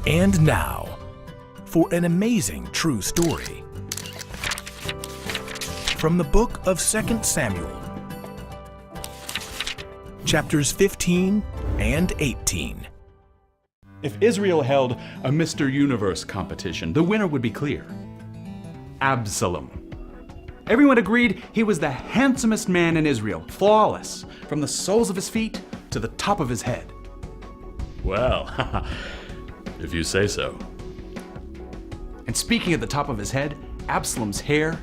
And now, for an amazing true story from the book of 2 Samuel, chapters 15 and 18. If Israel held a Mr. Universe competition, the winner would be clear. Absalom. Everyone agreed he was the handsomest man in Israel, flawless, from the soles of his feet to the top of his head. Well, if you say so. And speaking of the top of his head, Absalom's hair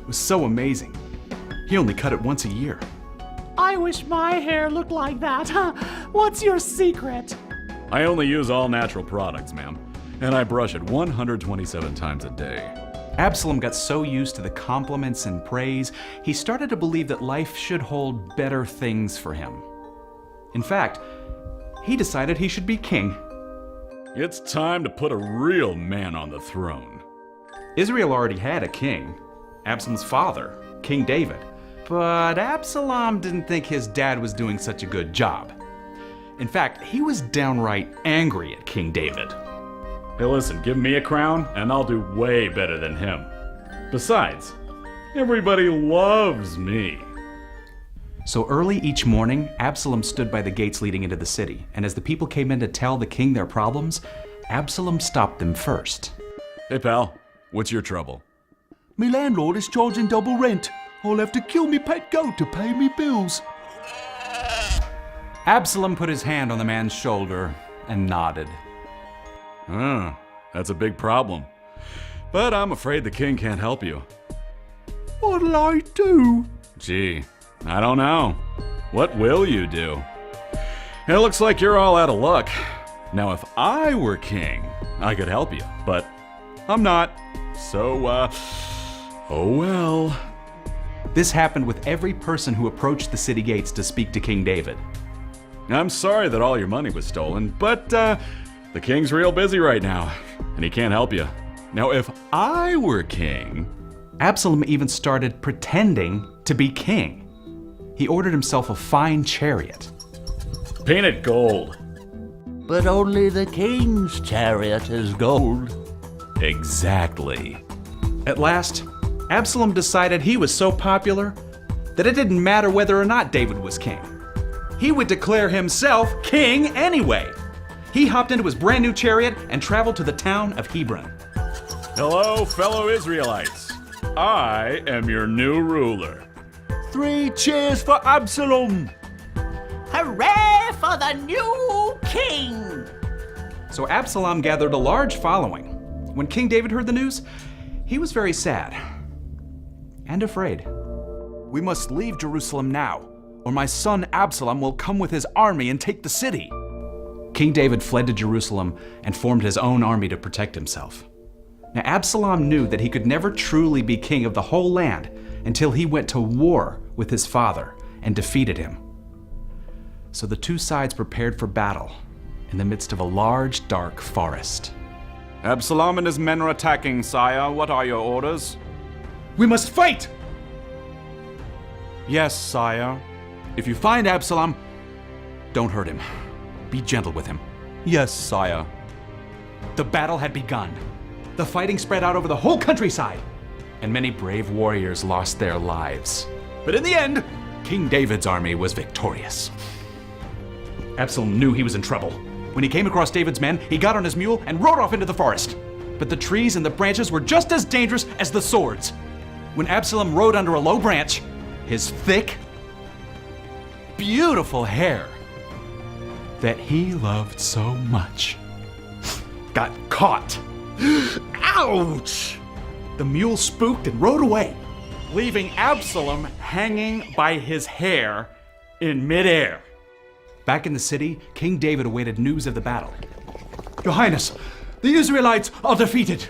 was so amazing. He only cut it once a year. I wish my hair looked like that. What's your secret? I only use all natural products, ma'am. And I brush it 127 times a day. Absalom got so used to the compliments and praise, he started to believe that life should hold better things for him. In fact, he decided he should be king. It's time to put a real man on the throne. Israel already had a king, Absalom's father, King David. But Absalom didn't think his dad was doing such a good job. In fact, he was downright angry at King David. Hey, listen, give me a crown and I'll do way better than him. Besides, everybody loves me. So early each morning, Absalom stood by the gates leading into the city, and as the people came in to tell the king their problems, Absalom stopped them first. Hey pal, what's your trouble? Me landlord is charging double rent. I'll have to kill me pet goat to pay me bills. Absalom put his hand on the man's shoulder and nodded. That's a big problem. But I'm afraid the king can't help you. What'll I do? Gee, I don't know. What will you do? It looks like you're all out of luck. Now, if I were king, I could help you, but I'm not. So, oh well. This happened with every person who approached the city gates to speak to King David. I'm sorry that all your money was stolen, but the king's real busy right now, and he can't help you. Now, if I were king... Absalom even started pretending to be king. He ordered himself a fine chariot. Paint it gold. But only the king's chariot is gold. Exactly. At last, Absalom decided he was so popular that it didn't matter whether or not David was king. He would declare himself king anyway. He hopped into his brand new chariot and traveled to the town of Hebron. Hello, fellow Israelites. I am your new ruler. 3 cheers for Absalom! Hooray for the new king! So Absalom gathered a large following. When King David heard the news, he was very sad and afraid. "We must leave Jerusalem now, or my son Absalom will come with his army and take the city." King David fled to Jerusalem and formed his own army to protect himself. Now Absalom knew that he could never truly be king of the whole land until he went to war with his father and defeated him. So the two sides prepared for battle in the midst of a large, dark forest. Absalom and his men are attacking, sire. What are your orders? "We must fight!" "Yes, sire. If you find Absalom, don't hurt him. Be gentle with him." "Yes, sire." The battle had begun. The fighting spread out over the whole countryside, and many brave warriors lost their lives. But in the end, King David's army was victorious. Absalom knew he was in trouble. When he came across David's men, he got on his mule and rode off into the forest. But the trees and the branches were just as dangerous as the swords. When Absalom rode under a low branch, his thick, beautiful hair that he loved so much got caught. Ouch! The mule spooked and rode away, leaving Absalom hanging by his hair in midair. Back in the city, King David awaited news of the battle. "Your Highness, the Israelites are defeated."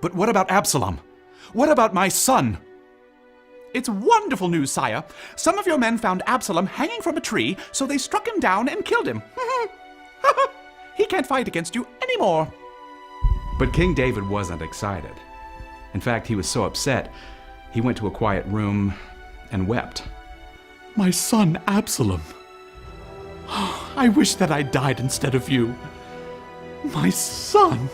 "But what about Absalom? What about my son?" "It's wonderful news, sire. Some of your men found Absalom hanging from a tree, so they struck him down and killed him. He can't fight against you anymore." But King David wasn't excited. In fact, he was so upset, he went to a quiet room and wept. "My son Absalom. I wish that I died instead of you. My son!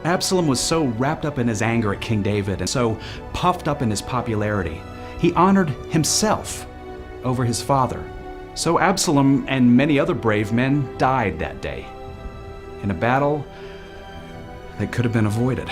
Absalom was so wrapped up in his anger at King David and so puffed up in his popularity, he honored himself over his father. So Absalom and many other brave men died that day in a battle that could have been avoided.